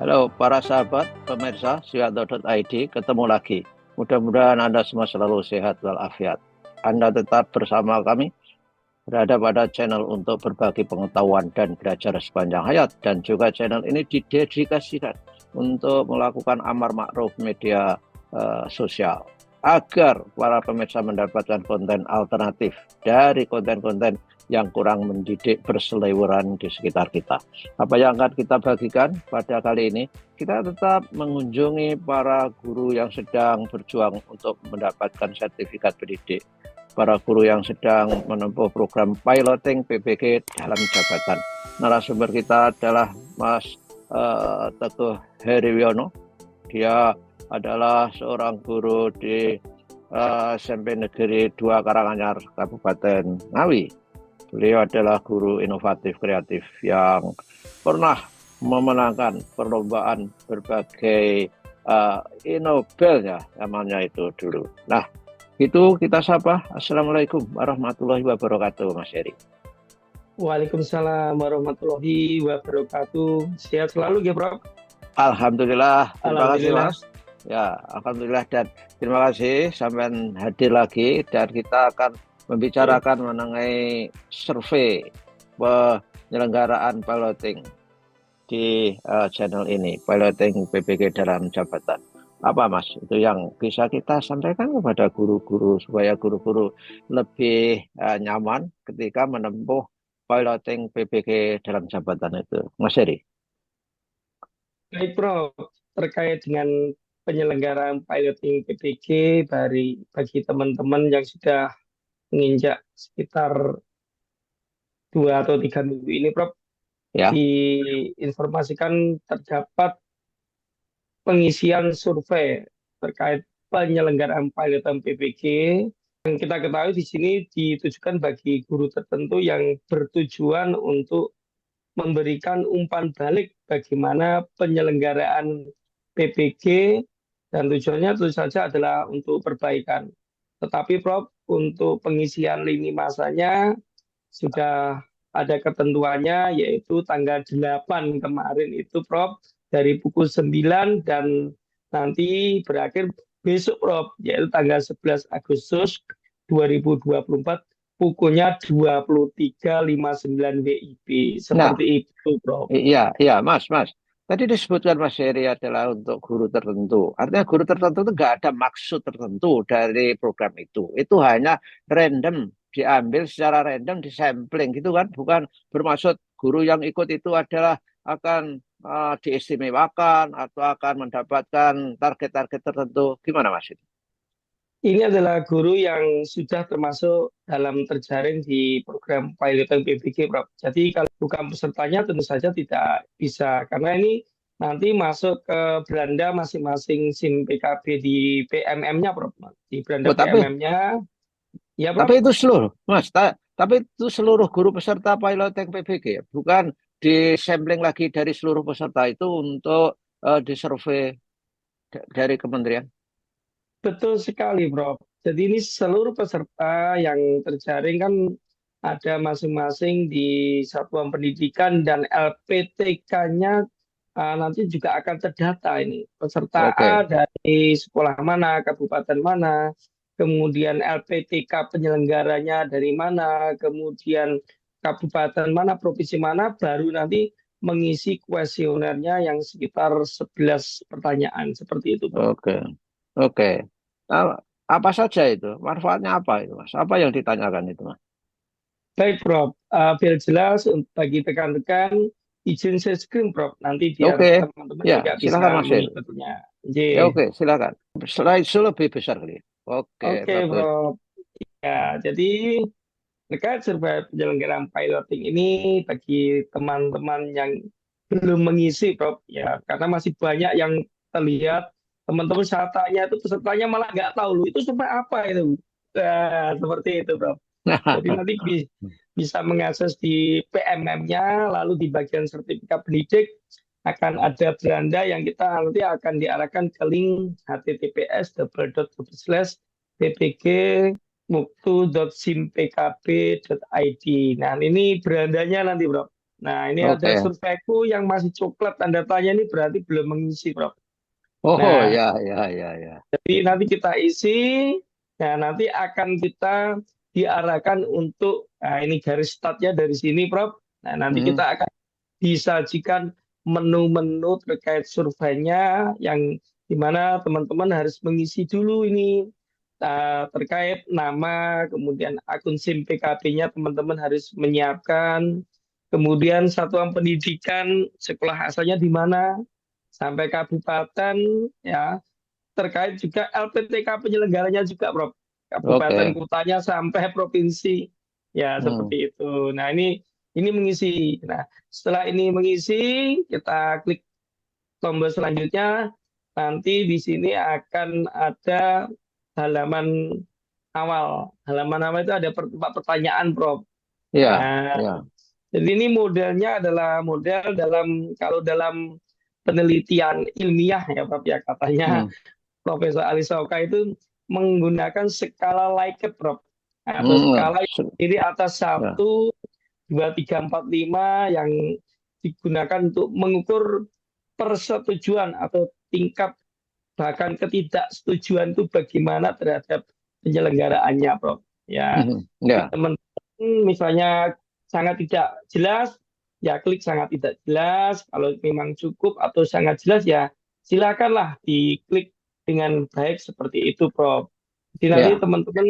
Halo para sahabat pemirsa siwado.id, ketemu lagi. Mudah-mudahan Anda semua selalu sehat walafiat. Anda tetap bersama kami berada pada channel untuk berbagi pengetahuan dan belajar sepanjang hayat, dan juga channel ini didedikasikan untuk melakukan amar ma'ruf media sosial agar para pemirsa mendapatkan konten alternatif dari konten-konten yang kurang mendidik berseliweran di sekitar kita. Apa yang akan kita bagikan pada kali ini? Kita tetap mengunjungi para guru yang sedang berjuang untuk mendapatkan sertifikat pendidik, para guru yang sedang menempuh program piloting PPG dalam jabatan. Narasumber kita adalah Mas Teguh Heriwiono. Dia adalah seorang guru di SMP Negeri 2 Karanganyar, Kabupaten Ngawi. Beliau adalah guru inovatif kreatif yang pernah memenangkan perlombaan berbagai Inobel ya namanya itu dulu. Nah, itu kita sapa. Assalamualaikum warahmatullahi wabarakatuh, Mas Heri. Waalaikumsalam warahmatullahi wabarakatuh. Sehat selalu ya, Prof. Alhamdulillah. Terima kasih, Alhamdulillah. Mas. Ya, alhamdulillah, dan terima kasih sampai hadir lagi, dan kita akan membicarakan mengenai survei penyelenggaraan piloting di channel ini, piloting PPG dalam jabatan. Apa Mas, itu yang bisa kita sampaikan kepada guru-guru supaya guru-guru lebih nyaman ketika menempuh piloting PPG dalam jabatan itu, Mas Heri? Baik, Prof. Terkait dengan penyelenggaraan piloting PPG bagi teman-teman yang sudah menginjak sekitar 2 atau 3 minggu ini, Prof, Ya. diinformasikan terdapat pengisian survei terkait penyelenggaraan piloting PPG. Yang kita ketahui di sini ditujukan bagi guru tertentu yang bertujuan untuk memberikan umpan balik bagaimana penyelenggaraan PPG, dan tujuannya tentu saja adalah untuk perbaikan. Tetapi Prof, untuk pengisian lini masanya sudah ada ketentuannya, yaitu tanggal 8 kemarin itu Prof, dari pukul 9 dan nanti berakhir besok Prof, yaitu tanggal 11 Agustus 2024 pukulnya 23.59 WIB. Nah, Seperti itu, Prof. iya, Mas. Tadi disebutkan Mas Heri adalah untuk guru tertentu. Artinya guru tertentu itu nggak ada maksud tertentu dari program itu. Itu hanya random, diambil secara random, disampling gitu kan. Bukan bermaksud guru yang ikut itu adalah akan diistimewakan atau akan mendapatkan target-target tertentu. Gimana Mas itu? Ini adalah guru yang sudah termasuk dalam terjaring di program piloting PBG, Prof. Jadi kalau bukan pesertanya tentu saja tidak bisa, karena ini nanti masuk ke beranda masing-masing SIM PKB di PMM-nya, Prof. Di beranda Oh, tapi PMM-nya, ya, Prof. Tapi itu seluruh, Mas. Tapi itu seluruh guru peserta piloting PPG, ya? Bukan disampling lagi dari seluruh peserta itu untuk disurvei dari kementerian. Betul sekali, Prof. Jadi ini seluruh peserta yang terjaring kan ada masing-masing di satuan pendidikan, dan LPTK-nya nanti juga akan terdata ini. Peserta A Oke. dari sekolah mana, kabupaten mana, kemudian LPTK penyelenggaranya dari mana, kemudian kabupaten mana, provinsi mana, baru nanti mengisi kuesionernya yang sekitar 11 pertanyaan. Seperti itu, Prof. Oke. Oke. Nah, apa saja itu? Manfaatnya apa itu, Mas? Apa yang ditanyakan itu, Mas? Baik, Prof. Biar jelas bagi rekan-rekan, izin saya screen, Prof. Nanti biar Oke. teman-teman Ya, juga silakan bisa Mas Heri. mengikutinya. Ya, J. oke, silakan. Slide lebih besar kali. Oke, Oke, bagus. Prof. Ya, jadi terkait survei penyelenggaraan piloting ini bagi teman-teman yang belum mengisi, Prof. Ya, karena masih banyak yang terlihat teman-teman saya tanya itu pesertanya malah nggak tahu loh, itu survei apa itu. Nah, seperti itu, Prof. Jadi nanti bisa mengakses di PMM-nya, lalu di bagian sertifikat pendidik akan ada beranda yang kita nanti akan diarahkan ke link https://ppg.muktu.simpkb.id. Nah, ini berandanya nanti, Bro. Nah, ini ada Oke. surveiku yang masih coklat tanda tanya ini berarti belum mengisi, Prof. Oh Nah, ya ya ya ya. jadi nanti kita isi, nah nanti akan kita diarahkan untuk, nah ini garis startnya dari sini, Prof. Nah, nanti Hmm. kita akan disajikan menu-menu terkait surveinya yang dimana teman-teman harus mengisi dulu ini terkait nama, kemudian akun SIM PKB-nya teman-teman harus menyiapkan, kemudian satuan pendidikan sekolah asalnya di mana, sampai kabupaten, ya terkait juga LPTK penyelenggaranya juga, Prof. Kabupaten Oke. kotanya sampai provinsi. Ya, Hmm. seperti itu. Nah, ini mengisi. Nah, setelah ini mengisi, kita klik tombol selanjutnya. Nanti di sini akan ada halaman awal. Halaman awal itu ada pertanyaan, Prof. Ya Nah, ya. jadi ini modelnya adalah model dalam kalau dalam penelitian ilmiah ya, Prof, ya katanya Hmm. Profesor Ali Sauka itu menggunakan skala Likert, Prof. Atau Hmm. skala yang terdiri atas Ya. 1, 2, 3, 4, 5 yang digunakan untuk mengukur persetujuan atau tingkat bahkan ketidaksetujuan itu bagaimana terhadap penyelenggaraannya, Prof. Ya, Hmm. Ya. teman-teman misalnya sangat tidak jelas, ya klik sangat tidak jelas. Kalau memang cukup atau sangat jelas, ya silakanlah diklik dengan baik seperti itu, Prof. Jadi nanti Ya. teman-teman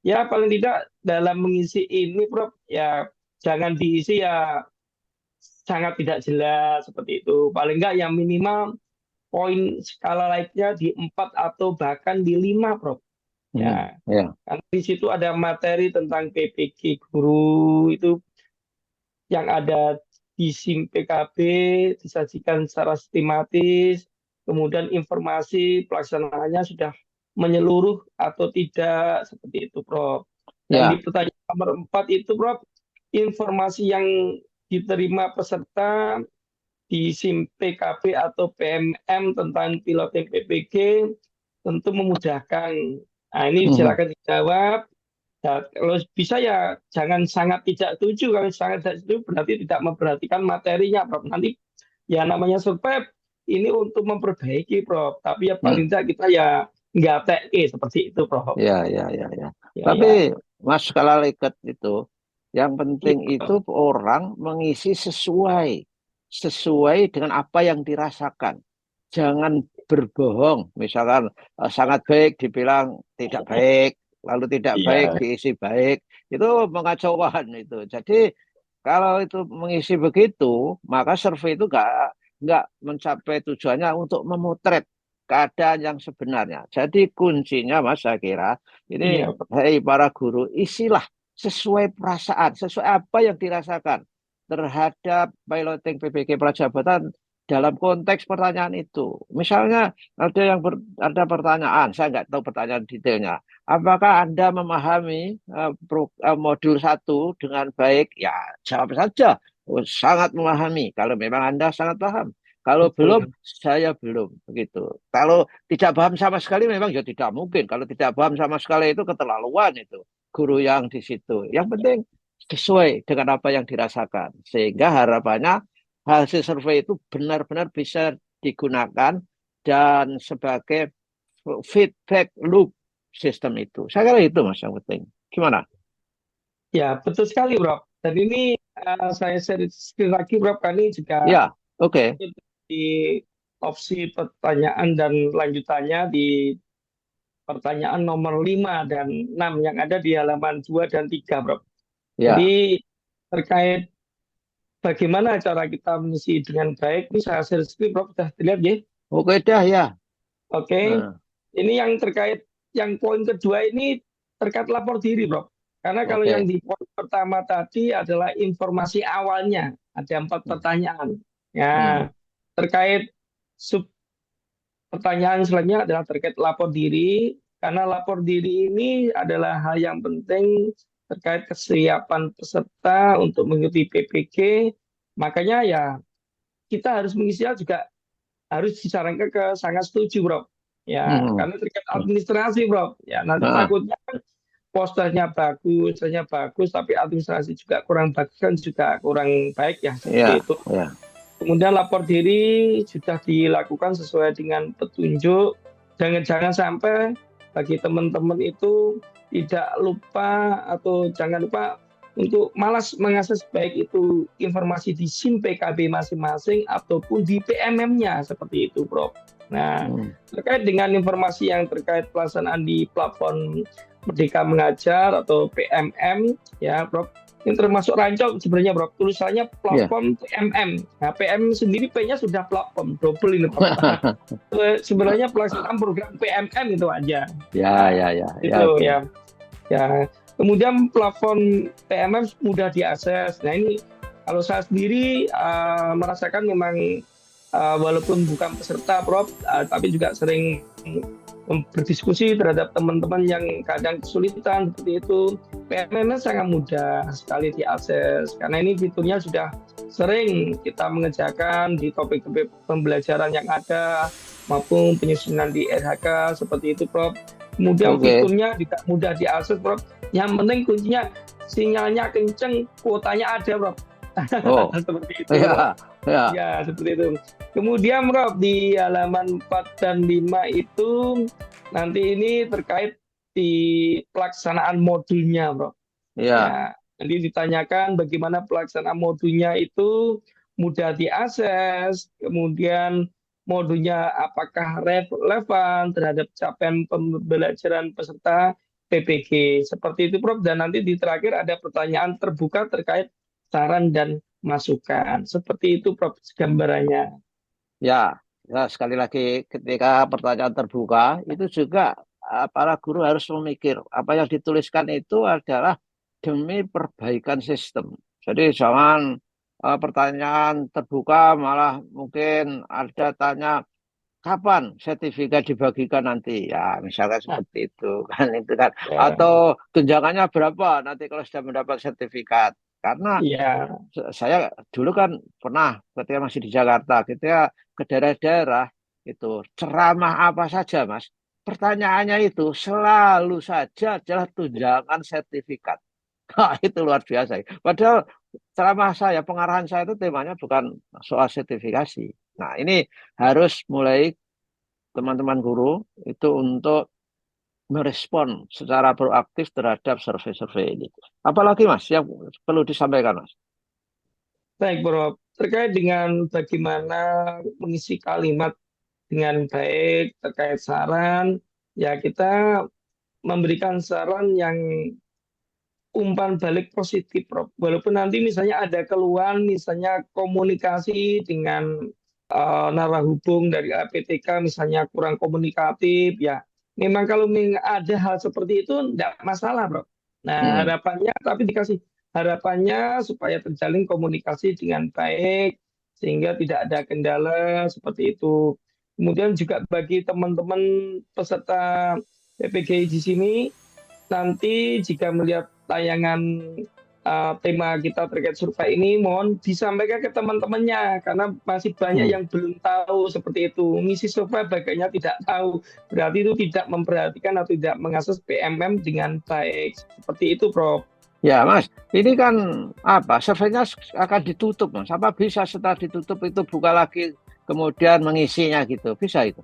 ya paling tidak dalam mengisi ini, Prof, ya jangan diisi ya sangat tidak jelas seperti itu. Paling enggak yang minimal poin skala like-nya di 4 atau bahkan di 5, Prof. Hmm. Ya, Ya. karena di situ ada materi tentang PPG guru itu yang ada di SIM PKB disajikan secara sistematis, kemudian informasi pelaksanaannya sudah menyeluruh atau tidak, seperti itu, Prof. Dan di Ya. pertanyaan nomor 4 itu, Prof, informasi yang diterima peserta di SIM PKB atau PMM tentang piloting PPG tentu memudahkan. Nah, ini Hmm. silakan dijawab. Ya, kalau bisa ya jangan sangat tidak setuju. Kalau sangat tidak setuju berarti tidak memperhatikan materinya, Prof. Nanti ya namanya survei ini untuk memperbaiki, Prof. Tapi ya Hmm. paling tidak kita ya nggak TE seperti itu, Prof. Ya ya ya ya. Ya, Tapi ya. Mas skala Likert itu yang penting itu Iya, orang mengisi sesuai dengan apa yang dirasakan. Jangan berbohong. Misalkan sangat baik dibilang tidak baik, lalu tidak baik iya. diisi baik. Itu mengacaukan itu. Jadi kalau itu mengisi begitu, maka survei itu nggak mencapai tujuannya untuk memotret keadaan yang sebenarnya. Jadi kuncinya, Mas, saya kira ini, Iya, Prof. hei para guru, isilah sesuai perasaan, sesuai apa yang dirasakan terhadap piloting PPG Prajabatan dalam konteks pertanyaan itu. Misalnya ada pertanyaan, saya nggak tahu pertanyaan detailnya. Apakah Anda memahami modul 1 dengan baik? Ya, jawab saja. Oh, sangat memahami. Kalau memang Anda sangat paham. Kalau belum, Betul. saya belum. Begitu. Kalau tidak paham sama sekali, memang ya tidak mungkin. Kalau tidak paham sama sekali itu keterlaluan itu. Guru yang di situ. Yang penting sesuai dengan apa yang dirasakan. Sehingga harapannya hasil survei itu benar-benar bisa digunakan dan sebagai feedback loop sistem itu. Saya kira itu, Mas, yang penting. Gimana? Ya, betul sekali, Prof. Dan ini saya share sekali lagi, Prof. Kali juga Ya, oke. di opsi pertanyaan dan lanjutannya di pertanyaan nomor 5 dan 6 yang ada di halaman 2 dan 3, Prof. Ya, Jadi terkait bagaimana cara kita mengisi dengan baik, ini saya share screen, Prof. Sudah dilihat ya? oke dah ya. Oke. Nah, Ini yang terkait, yang poin kedua ini terkait lapor diri, Prof. Karena kalau yang oke. di poin pertama tadi adalah informasi awalnya, ada 4 Hmm, pertanyaan. hmm, Ya, terkait sub pertanyaan selanjutnya adalah terkait lapor diri, karena lapor diri ini adalah hal yang penting terkait kesiapan peserta untuk mengikuti PPG. Makanya ya kita harus mengisinya juga harus disarankan ke sangat setuju, Bro. Ya, hmm, karena terkait hmm. administrasi, Bro. Ya, nanti Nah, takutnya kan posternya bagus, tapi administrasi juga kurang bagus kan juga kurang baik ya Iya, seperti itu. iya. Kemudian lapor diri sudah dilakukan sesuai dengan petunjuk. Jangan sampai bagi teman-teman itu tidak lupa atau jangan lupa untuk malas mengakses baik itu informasi di SIM PKB masing-masing ataupun di PMM-nya seperti itu, Prof. Nah, terkait dengan informasi yang terkait pelaksanaan di platform Merdeka Mengajar atau PMM, ya, Prof. Ini termasuk rancong sebenarnya, Bro. Tulisannya platform PMM. Nah, PM sendiri P-nya sudah platform, double ini, Bro. Sebenarnya pelaksanaan program PMM itu aja. Ya. Itu ya. Kemudian platform PMM mudah diakses. Nah, ini kalau saya sendiri merasakan memang walaupun bukan peserta, Prof, tapi juga sering berdiskusi terhadap teman-teman yang kadang kesulitan seperti itu. PMM sangat mudah sekali diakses karena ini fiturnya sudah sering kita mengerjakan di topik-topik pembelajaran yang ada maupun penyusunan di RHK seperti itu, Prof. Kemudian fiturnya juga mudah diakses, Prof. Yang penting kuncinya sinyalnya kenceng, kuotanya ada, Prof. Seperti itu. Ya, seperti itu. Kemudian, Prof, di halaman 4 dan 5 itu nanti ini terkait di pelaksanaan modulnya, Prof. Ya, nanti ditanyakan bagaimana pelaksanaan modulnya itu mudah diakses, kemudian modulnya apakah relevan terhadap capaian pembelajaran peserta PPG. Seperti itu, Prof. Dan nanti di terakhir ada pertanyaan terbuka terkait saran dan masukan. Seperti itu, Prof, gambarannya. Ya, sekali lagi ketika pertanyaan terbuka itu juga para guru harus memikir apa yang dituliskan itu adalah demi perbaikan sistem. Jadi jangan pertanyaan terbuka malah mungkin ada tanya kapan sertifikat dibagikan nanti, ya misalkan seperti itu kan, itu kan, atau tunjangannya berapa nanti kalau sudah mendapat sertifikat. Karena saya dulu kan pernah ketika masih di Jakarta, ketika ke daerah-daerah itu ceramah apa saja, Mas, pertanyaannya itu selalu saja adalah tunjangan sertifikat. Nah, itu luar biasa. Padahal ceramah saya, pengarahan saya itu temanya bukan soal sertifikasi. Nah, ini harus mulai teman-teman guru itu untuk merespon secara proaktif terhadap survei-survei ini. Apalagi, Mas, yang perlu disampaikan, Mas? Baik, Bro. Terkait dengan bagaimana mengisi kalimat dengan baik terkait saran, ya kita memberikan saran yang umpan balik positif, Prof. Walaupun nanti misalnya ada keluhan, misalnya komunikasi dengan narahubung dari APTK misalnya kurang komunikatif, ya memang kalau ada hal seperti itu tidak masalah, Bro. Nah, harapannya tapi dikasih harapannya supaya terjalin komunikasi dengan baik sehingga tidak ada kendala seperti itu. Kemudian juga bagi teman-teman peserta PPG di sini, nanti jika melihat tayangan tema kita terkait survei ini, mohon disampaikan ke teman-temannya karena masih banyak yang belum tahu seperti itu. Ngisi survei bagainya tidak tahu, berarti itu tidak memperhatikan atau tidak mengakses PMM dengan baik. Seperti itu, Prof. Ya, Mas, ini kan apa? Surveinya akan ditutup, Mas. Apa bisa setelah ditutup itu buka lagi kemudian mengisinya gitu? Bisa itu?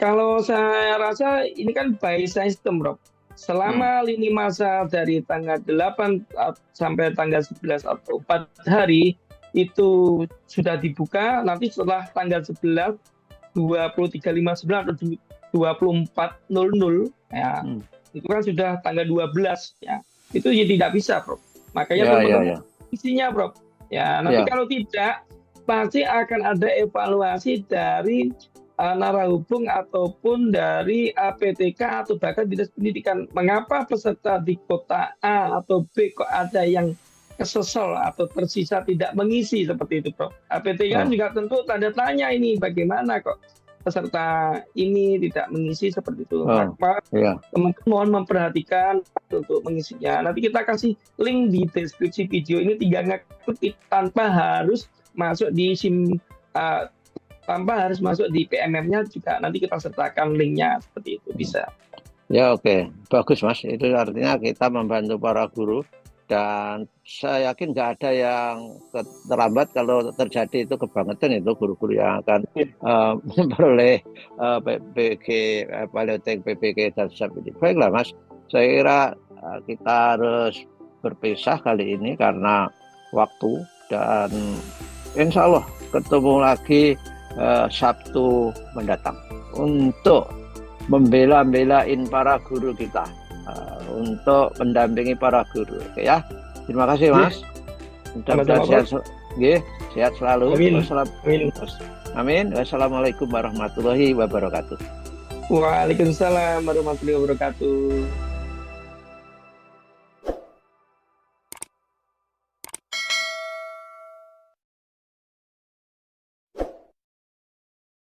Kalau saya rasa ini kan by system, Prof. Selama lini masa dari tanggal 8 sampai tanggal 11 atau 4 hari itu sudah dibuka, nanti setelah tanggal 11, 23.59 atau 24.00 ya, itu kan sudah tanggal 12 ya. Itu ya tidak bisa, Prof. Makanya isinya, Prof. Ya, nanti kalau tidak pasti akan ada evaluasi dari narahubung ataupun dari APTK atau bahkan dinas pendidikan. Mengapa peserta di kota A atau B kok ada yang kesesel atau tersisa tidak mengisi seperti itu, Prof. APTK juga tentu tanda tanya ini bagaimana kok peserta ini tidak mengisi seperti itu. Maka teman-teman mohon memperhatikan untuk mengisinya. Nanti kita kasih link di deskripsi video ini, tinggal ngeklik tanpa harus masuk di SIM tanpa harus masuk di PMM-nya juga nanti kita sertakan linknya seperti itu bisa. Ya oke, bagus Mas. Itu artinya kita membantu para guru dan saya yakin nggak ada yang terlambat kalau terjadi itu kebangetan itu guru-guru yang akan memperoleh PPG, piloting PPG dan sebagainya. Baiklah Mas, saya kira kita harus berpisah kali ini karena waktu dan insya Allah ketemu lagi Sabtu mendatang untuk membela-belain para guru kita, untuk mendampingi para guru. Oke ya, terima kasih Oke, Mas. Mudah-mudahan sama-sama sehat, Bos. sehat selalu. Amin. Amin. Amin. Wassalamualaikum warahmatullahi wabarakatuh. Waalaikumsalam warahmatullahi wabarakatuh.